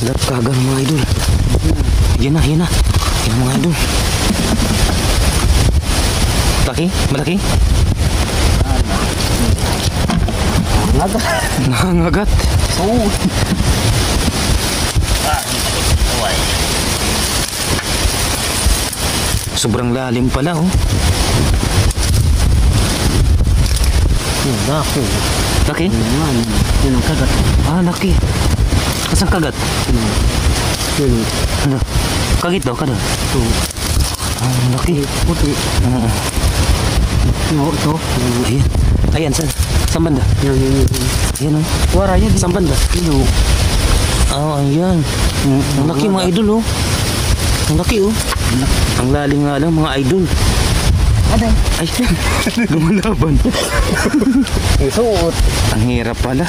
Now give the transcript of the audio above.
Lap kagang mga idol. Yan na, yan na. Yan mga idol. Malaki? Malaki? Nangangagat. Oo. Sobrang lalim pala, oh. Laki. Laki? Yan ang kagat. Ah, laki. Kasang kagat? Yan. Ano? Kagit daw, kada? Ito. Ah, laki. Puti. No, ito. Ayan. Ayan, saan? Saan banda? Yan. Ayan, oh. Wara yan. Saan banda? Ino. Ah, ayan. Ang laki mga idol, oh. Ang laki, oh. Ang lalim nga lang mga idol. Aday. Ay, lumalaban. Isuot. Ang hirap pala.